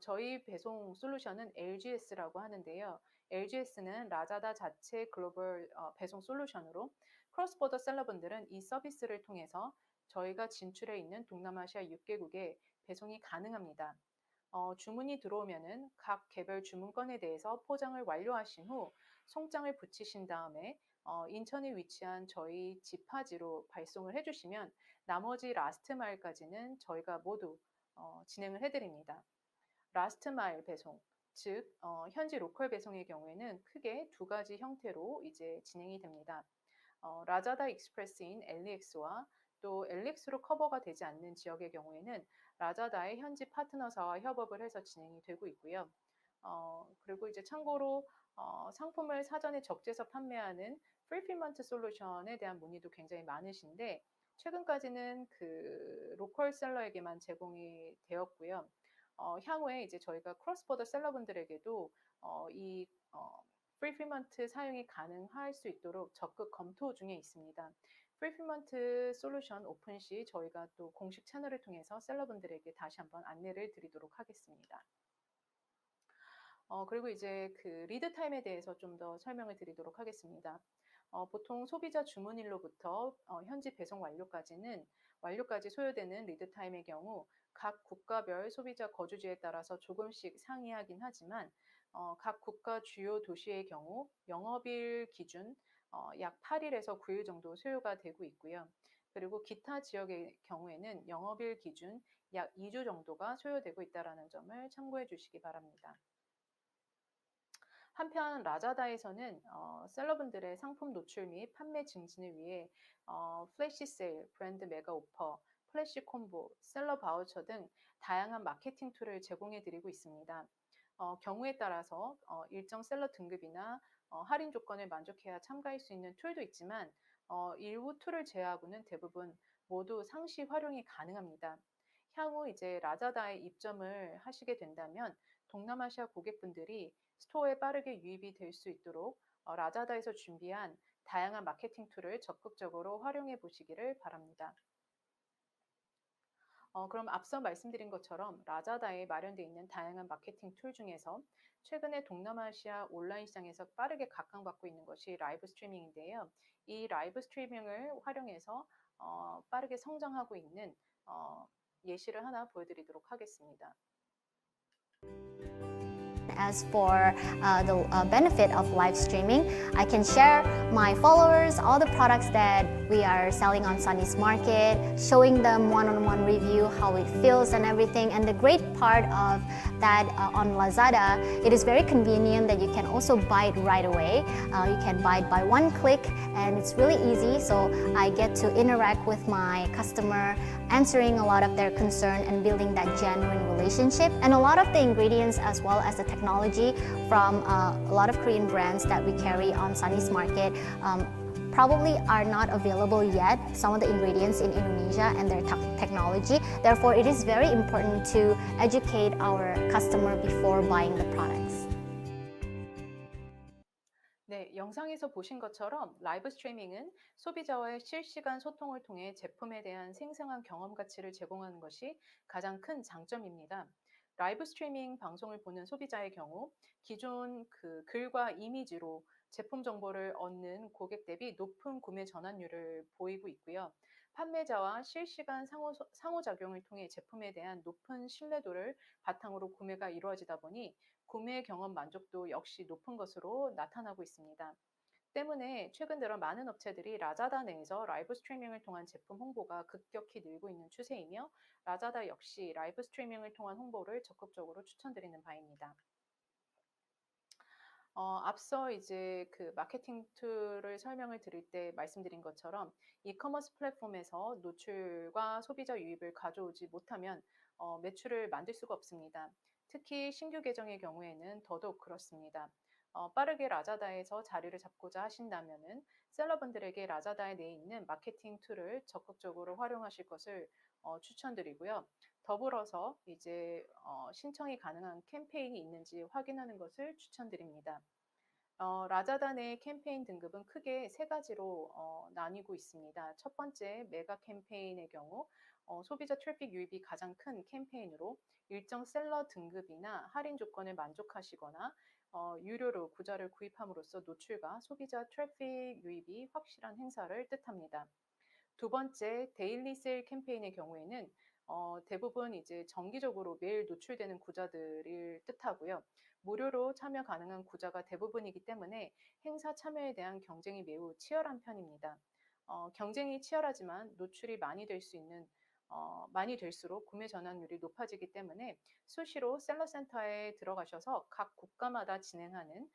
저희 배송 솔루션은 LGS라고 하는데요. LGS는 라자다 자체 글로벌 배송 솔루션으로 크로스보더 셀러분들은 이 서비스를 통해서 저희가 진출해 있는 동남아시아 6개국에 배송이 가능합니다. 주문이 들어오면은 각 개별 주문건에 대해서 포장을 완료하신 후 송장을 붙이신 다음에 인천에 위치한 저희 집하지로 발송을 해주시면 나머지 라스트 마일까지는 저희가 모두 진행을 해드립니다. 라스트 마일 배송, 즉 현지 로컬 배송의 경우에는 크게 두 가지 형태로 이제 진행이 됩니다. 라자다 익스프레스인 LEX와 또 LEX로 커버가 되지 않는 지역의 경우에는 라자다의 현지 파트너사와 협업을 해서 진행이 되고 있고요. 그리고 이제 참고로 상품을 사전에 적재해서 판매하는 풀필먼트 솔루션에 대한 문의도 굉장히 많으신데 최근까지는 그 로컬 셀러에게만 제공이 되었고요. 향후에 이제 저희가 크로스보더 셀러분들에게도 이 풀필먼트 사용이 가능할 수 있도록 적극 검토 중에 있습니다. 풀필먼트 솔루션 오픈 시 저희가 또 공식 채널을 통해서 셀러분들에게 다시 한번 안내를 드리도록 하겠습니다. 그리고 이제 그 리드 타임에 대해서 좀 더 설명을 드리도록 하겠습니다. 보통 소비자 주문일로부터 현지 배송 완료까지 소요되는 리드 타임의 경우 각 국가별 소비자 거주지에 따라서 조금씩 상이하긴 하지만 각 국가 주요 도시의 경우 영업일 기준 약 8일에서 9일 정도 소요가 되고 있고요. 그리고 기타 지역의 경우에는 영업일 기준 약 2주 정도가 소요되고 있다는 점을 참고해 주시기 바랍니다. 한편 라자다에서는 셀러분들의 상품 노출 및 판매 증진을 위해 플래시 세일, 브랜드 메가 오퍼, 플래시 콤보, 셀러 바우처 등 다양한 마케팅 툴을 제공해 드리고 있습니다. 경우에 따라서 일정 셀러 등급이나 할인 조건을 만족해야 참가할 수 있는 툴도 있지만 일부 툴을 제외하고는 대부분 모두 상시 활용이 가능합니다. 향후 이제 라자다에 입점을 하시게 된다면 동남아시아 고객분들이 스토어에 빠르게 유입이 될 수 있도록 라자다에서 준비한 다양한 마케팅 툴을 적극적으로 활용해 보시기를 바랍니다. 그럼 앞서 말씀드린 것처럼 라자다에 마련되어 있는 다양한 마케팅 툴 중에서 최근에 동남아시아 온라인 시장에서 빠르게 각광받고 있는 것이 라이브 스트리밍인데요. 이 라이브 스트리밍을 활용해서 빠르게 성장하고 있는 예시를 하나 보여드리도록 하겠습니다. As for the benefit of live streaming, I can share my followers all the products that we are selling on Sunny's Market, showing them one-on-one review, how it feels and everything. And the great part of that on Lazada, it is very convenient that you can also buy it right away. You can buy it by one click and it's really easy. So I get to interact with my customer, answering a lot of their concern and building that genuine relationship. And a lot of the ingredients as well as the technology from a lot of Korean brands that we carry on Sunny's Market probably are not available yet, some of the ingredients in Indonesia and their technology. Therefore, it is very important to educate our customer before buying the products. 네, 영상에서 보신 것처럼 라이브 스트리밍은 소비자와의 실시간 소통을 통해 제품에 대한 생생한 경험 가치를 제공하는 것이 가장 큰 장점입니다. 라이브 스트리밍 방송을 보는 소비자의 경우 기존 그 글과 이미지로 제품 정보를 얻는 고객 대비 높은 구매 전환율을 보이고 있고요. 판매자와 실시간 상호작용을 통해 제품에 대한 높은 신뢰도를 바탕으로 구매가 이루어지다 보니 구매 경험 만족도 역시 높은 것으로 나타나고 있습니다. 때문에 최근 들어 많은 업체들이 라자다 내에서 라이브 스트리밍을 통한 제품 홍보가 급격히 늘고 있는 추세이며 라자다 역시 라이브 스트리밍을 통한 홍보를 적극적으로 추천드리는 바입니다. 앞서 이제 그 마케팅 툴을 설명을 드릴 때 말씀드린 것처럼 이커머스 플랫폼에서 노출과 소비자 유입을 가져오지 못하면 매출을 만들 수가 없습니다. 특히 신규 계정의 경우에는 더더욱 그렇습니다. 빠르게 라자다에서 자리를 잡고자 하신다면은 셀러분들에게 라자다에 내에 있는 마케팅 툴을 적극적으로 활용하실 것을 추천드리고요. 더불어서 이제 신청이 가능한 캠페인이 있는지 확인하는 것을 추천드립니다. 라자다 내 캠페인 등급은 크게 세 가지로 나뉘고 있습니다. 첫 번째, 메가 캠페인의 경우 소비자 트래픽 유입이 가장 큰 캠페인으로 일정 셀러 등급이나 할인 조건을 만족하시거나 유료로 구자를 구입함으로써 노출과 소비자 트래픽 유입이 확실한 행사를 뜻합니다. 두 번째, 데일리 세일 캠페인의 경우에는 대부분 이제 정기적으로 매일 노출되는 구자들을 뜻하고요. 무료로 참여 가능한 구자가 대부분이기 때문에 행사 참여에 대한 경쟁이 매우 치열한 편입니다. 경쟁이 치열하지만 노출이 많이 될수록 구매 전환율이 높아지기 때문에 수시로 셀러센터에 들어가셔서 각 국가마다 진행하는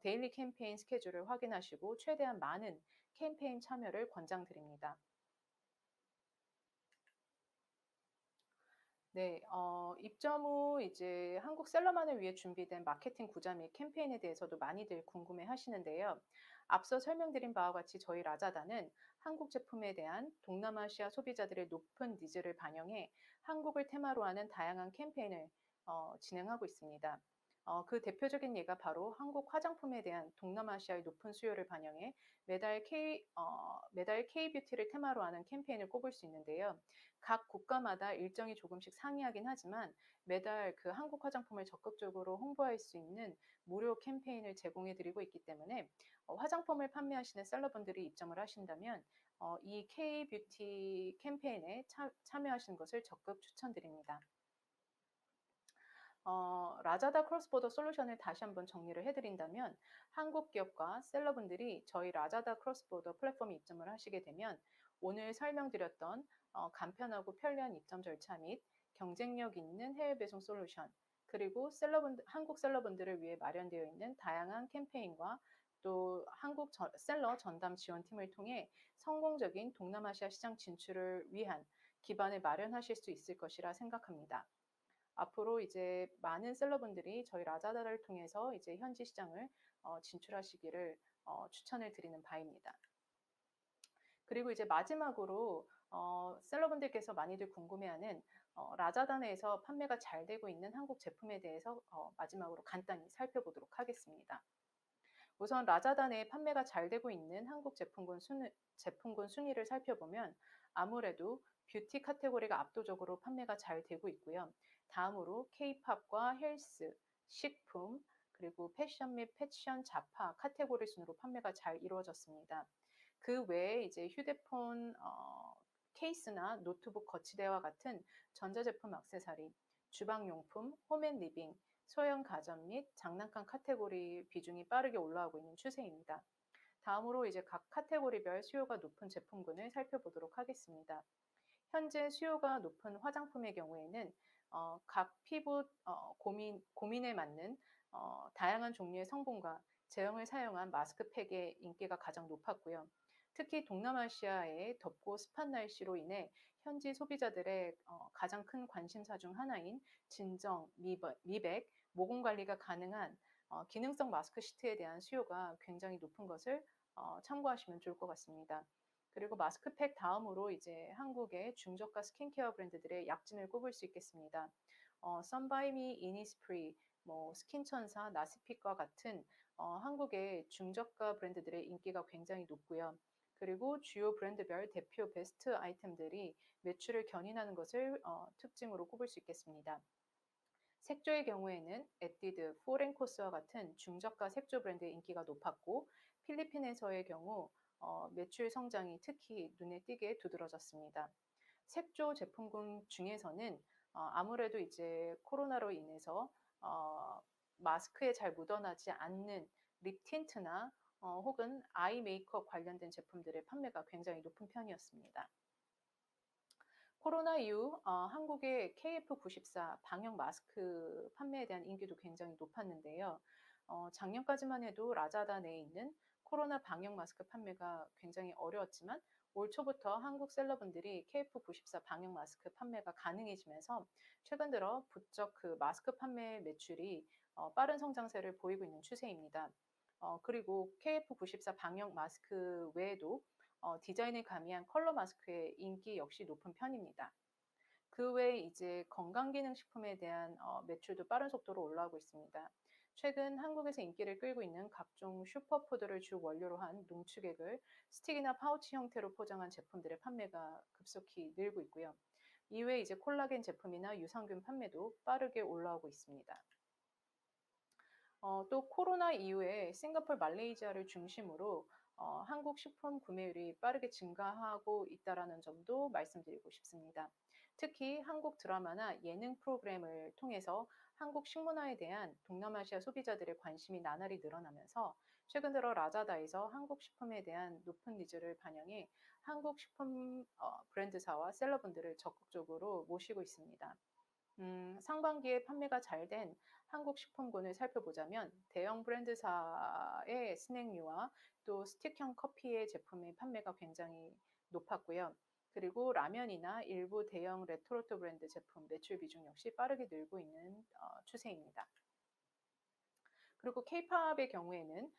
데일리 캠페인 스케줄을 확인하시고 최대한 많은 캠페인 참여를 권장드립니다. 네, 입점 후 이제 한국 셀러만을 위해 준비된 마케팅 구자 및 캠페인에 대해서도 많이들 궁금해 하시는데요. 앞서 설명드린 바와 같이 저희 라자다는 한국 제품에 대한 동남아시아 소비자들의 높은 니즈를 반영해 한국을 테마로 하는 다양한 캠페인을 진행하고 있습니다. 그 대표적인 예가 바로 한국 화장품에 대한 동남아시아의 높은 수요를 반영해 매달 K-뷰티를 테마로 하는 캠페인을 꼽을 수 있는데요. 각 국가마다 일정이 조금씩 상이하긴 하지만 매달 그 한국 화장품을 적극적으로 홍보할 수 있는 무료 캠페인을 제공해 드리고 있기 때문에 화장품을 판매하시는 셀러분들이 입점을 하신다면 이 K-뷰티 캠페인에 참여하시는 것을 적극 추천드립니다. 라자다 크로스보더 솔루션을 다시 한번 정리를 해드린다면 한국 기업과 셀러분들이 저희 라자다 크로스보더 플랫폼에 입점을 하시게 되면 오늘 설명드렸던 간편하고 편리한 입점 절차 및 경쟁력 있는 해외 배송 솔루션 그리고 한국 셀러분들을 위해 마련되어 있는 다양한 캠페인과 또 셀러 전담 지원팀을 통해 성공적인 동남아시아 시장 진출을 위한 기반을 마련하실 수 있을 것이라 생각합니다. 앞으로 이제 많은 셀러분들이 저희 라자다를 통해서 이제 현지 시장을 진출하시기를 추천을 드리는 바입니다. 그리고 이제 마지막으로 셀러분들께서 많이들 궁금해하는 라자다 내에서 판매가 잘 되고 있는 한국 제품에 대해서 마지막으로 간단히 살펴보도록 하겠습니다. 우선 라자다 내에 판매가 잘 되고 있는 한국 제품군 순위를 살펴보면 아무래도 뷰티 카테고리가 압도적으로 판매가 잘 되고 있고요. 다음으로 K-팝과 헬스, 식품, 그리고 패션 및 패션 잡화 카테고리 순으로 판매가 잘 이루어졌습니다. 그 외에 이제 휴대폰 케이스나 노트북 거치대와 같은 전자제품 액세서리, 주방용품, 홈앤리빙, 소형 가전 및 장난감 카테고리 비중이 빠르게 올라가고 있는 추세입니다. 다음으로 이제 각 카테고리별 수요가 높은 제품군을 살펴보도록 하겠습니다. 현재 수요가 높은 화장품의 경우에는 각 피부 고민에 맞는 다양한 종류의 성분과 제형을 사용한 마스크팩의 인기가 가장 높았고요. 특히 동남아시아의 덥고 습한 날씨로 인해 현지 소비자들의 가장 큰 관심사 중 하나인 진정, 미백, 모공 관리가 가능한 기능성 마스크 시트에 대한 수요가 굉장히 높은 것을 참고하시면 좋을 것 같습니다. 그리고 마스크팩 다음으로 이제 한국의 중저가 스킨케어 브랜드들의 약진을 꼽을 수 있겠습니다. 선바이미, 이니스프리, 스킨천사, 나스픽과 같은 한국의 중저가 브랜드들의 인기가 굉장히 높고요. 그리고 주요 브랜드별 대표 베스트 아이템들이 매출을 견인하는 것을 특징으로 꼽을 수 있겠습니다. 색조의 경우에는 에뛰드, 포렌코스와 같은 중저가 색조 브랜드의 인기가 높았고 필리핀에서의 경우 매출 성장이 특히 눈에 띄게 두드러졌습니다. 색조 제품군 중에서는 아무래도 이제 코로나로 인해서 마스크에 잘 묻어나지 않는 립 틴트나 혹은 아이 메이크업 관련된 제품들의 판매가 굉장히 높은 편이었습니다. 코로나 이후 한국의 KF94 방역 마스크 판매에 대한 인기도 굉장히 높았는데요. 작년까지만 해도 라자다 내에 있는 코로나 방역 마스크 판매가 굉장히 어려웠지만 올 초부터 한국 셀러분들이 KF94 방역 마스크 판매가 가능해지면서 최근 들어 부쩍 그 마스크 판매 매출이 빠른 성장세를 보이고 있는 추세입니다. 그리고 KF94 방역 마스크 외에도 디자인을 가미한 컬러 마스크의 인기 역시 높은 편입니다. 그 외에 이제 건강기능식품에 대한 매출도 빠른 속도로 올라오고 있습니다. 최근 한국에서 인기를 끌고 있는 각종 슈퍼푸드를 주 원료로 한 농축액을 스틱이나 파우치 형태로 포장한 제품들의 판매가 급속히 늘고 있고요. 이외에 이제 콜라겐 제품이나 유산균 판매도 빠르게 올라오고 있습니다. 또 코로나 이후에 싱가포르, 말레이시아를 중심으로 한국 식품 구매율이 빠르게 증가하고 있다는 점도 말씀드리고 싶습니다. 특히 한국 드라마나 예능 프로그램을 통해서 한국 식문화에 대한 동남아시아 소비자들의 관심이 나날이 늘어나면서 최근 들어 라자다에서 한국 식품에 대한 높은 니즈를 반영해 한국 식품 브랜드사와 셀러분들을 적극적으로 모시고 있습니다. 상반기에 판매가 잘 된 한국 식품군을 살펴보자면 대형 브랜드사의 스낵류와 또 스틱형 커피의 제품의 판매가 굉장히 높았고요. 그리고 라면이나 일부 대형 레토르트 브랜드 제품 매출 비중 역시 빠르게 늘고 있는 추세입니다. 그리고 K-팝의 경우에는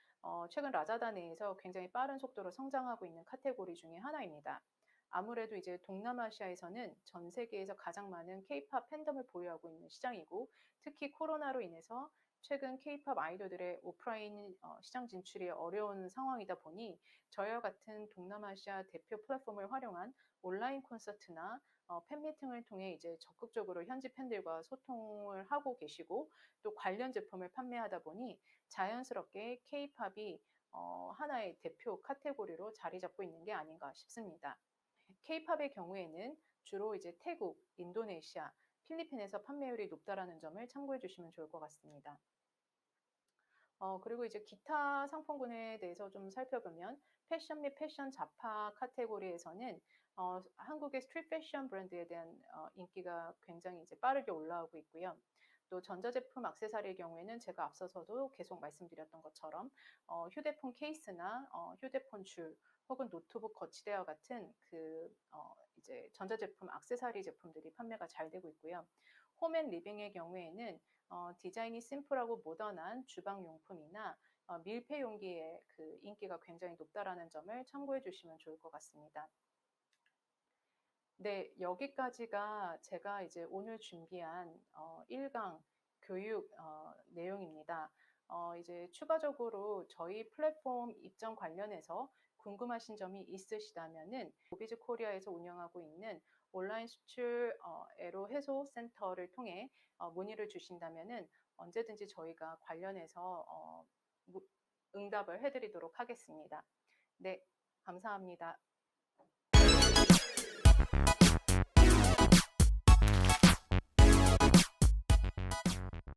최근 라자다 내에서 굉장히 빠른 속도로 성장하고 있는 카테고리 중에 하나입니다. 아무래도 이제 동남아시아에서는 전 세계에서 가장 많은 K-팝 팬덤을 보유하고 있는 시장이고 특히 코로나로 인해서 최근 K-팝 아이돌들의 오프라인 시장 진출이 어려운 상황이다 보니 저희와 같은 동남아시아 대표 플랫폼을 활용한 온라인 콘서트나 팬미팅을 통해 이제 적극적으로 현지 팬들과 소통을 하고 계시고 또 관련 제품을 판매하다 보니 자연스럽게 K-팝이 하나의 대표 카테고리로 자리 잡고 있는 게 아닌가 싶습니다. K-팝의 경우에는 주로 이제 태국, 인도네시아, 필리핀에서 판매율이 높다라는 점을 참고해 주시면 좋을 것 같습니다. 그리고 이제 기타 상품군에 대해서 좀 살펴보면 패션 및 패션 잡화 카테고리에서는 한국의 스트릿 패션 브랜드에 대한 인기가 굉장히 이제 빠르게 올라오고 있고요. 또 전자제품 액세서리의 경우에는 제가 앞서서도 계속 말씀드렸던 것처럼 휴대폰 케이스나 휴대폰 줄 혹은 노트북 거치대와 같은 이제 전자제품 액세서리 제품들이 판매가 잘 되고 있고요. 홈앤 리빙의 경우에는 디자인이 심플하고 모던한 주방용품이나 밀폐 용기의 그 인기가 굉장히 높다라는 점을 참고해 주시면 좋을 것 같습니다. 네, 여기까지가 제가 이제 오늘 준비한 1강 교육 내용입니다. 이제 추가적으로 저희 플랫폼 입점 관련해서 궁금하신 점이 있으시다면은 모비즈 코리아에서 운영하고 있는 온라인 수출 애로 해소 센터를 통해 문의를 주신다면은 언제든지 저희가 관련해서 응답을 해드리도록 하겠습니다. 네, 감사합니다.